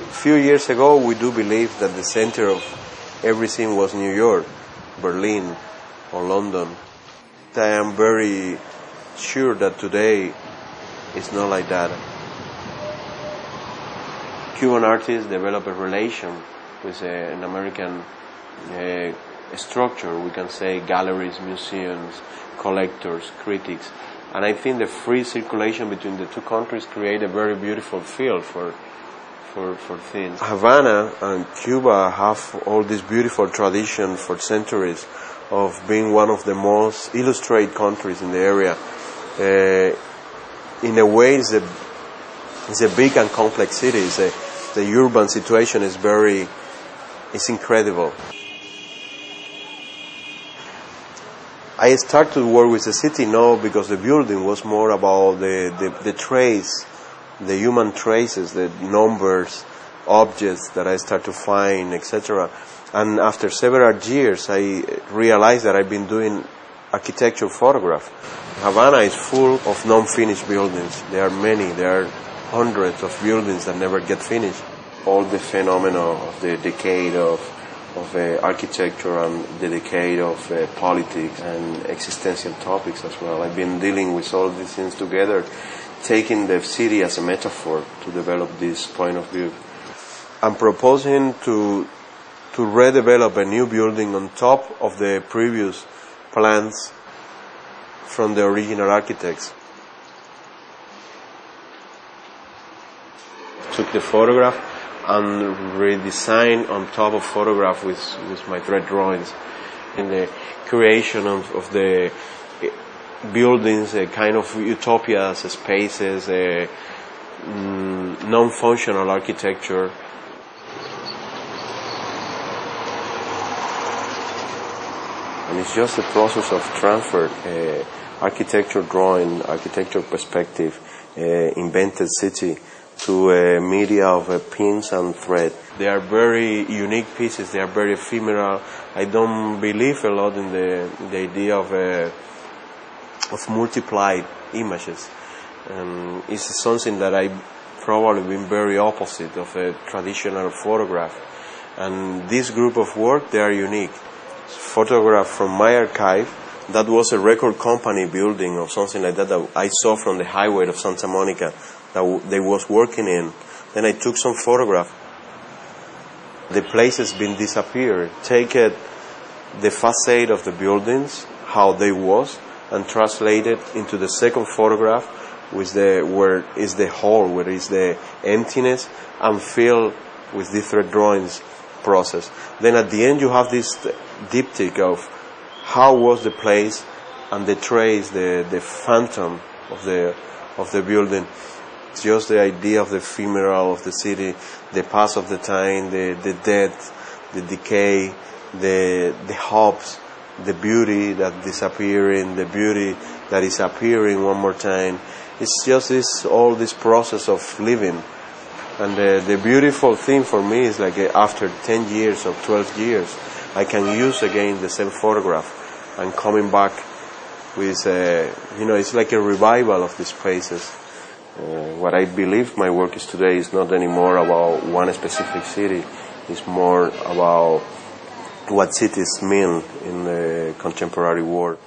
A few years ago, we do believe that the center of everything was New York, Berlin, or London. I am very sure that today it's not like that. Cuban artists develop a relation with an American structure, we can say galleries, museums, collectors, critics. And I think the free circulation between the two countries create a very beautiful field for things. Havana and Cuba have all this beautiful tradition for centuries of being one of the most illustrated countries in the area. In a way, it's a big and complex city. The urban situation is incredible. I started to work with the city now because the building was more about the trace, the human traces, the numbers, objects that I start to find, etc. And after several years, I realized that I've been doing architecture photograph. Havana is full of non-finished buildings. There are many. There are hundreds of buildings that never get finished. All the phenomena of the decade of architecture and the decade of politics and existential topics as well. I've been dealing with all these things together, taking the city as a metaphor to develop this point of view. I'm proposing to redevelop a new building on top of the previous plans from the original architects. Took the photograph and redesign on top of photograph with my 3D drawings. In the creation of the buildings, a kind of utopias, spaces, non-functional architecture. And it's just a process of transfer, architecture drawing, architecture perspective, invented city, to a media of pins and thread. They are very unique pieces. They are very ephemeral. I don't believe a lot in the idea of multiplied images. It's something that I've probably been very opposite of a traditional photograph. And this group of work, they are unique. Photograph from my archive. That was a record company building or something like that I saw from the highway of Santa Monica that they was working in. Then I took some photograph. The place has been disappeared. Take it, the facade of the buildings, how they was, and translate it into the second photograph, where is the hole, where is the emptiness, and fill with different drawings process. Then at the end you have this diptych of how was the place and the trace, the phantom of the building. It's just the idea of the ephemeral of the city, the pass of the time, the death, the decay, the hopes, the beauty that disappearing, the beauty that is appearing one more time. It's just all this process of living. And the beautiful thing for me is like after 10 years or 12 years, I can use again the same photograph and coming back with, it's like a revival of these places. What I believe my work is today is not anymore about one specific city. It's more about what cities mean in the contemporary world.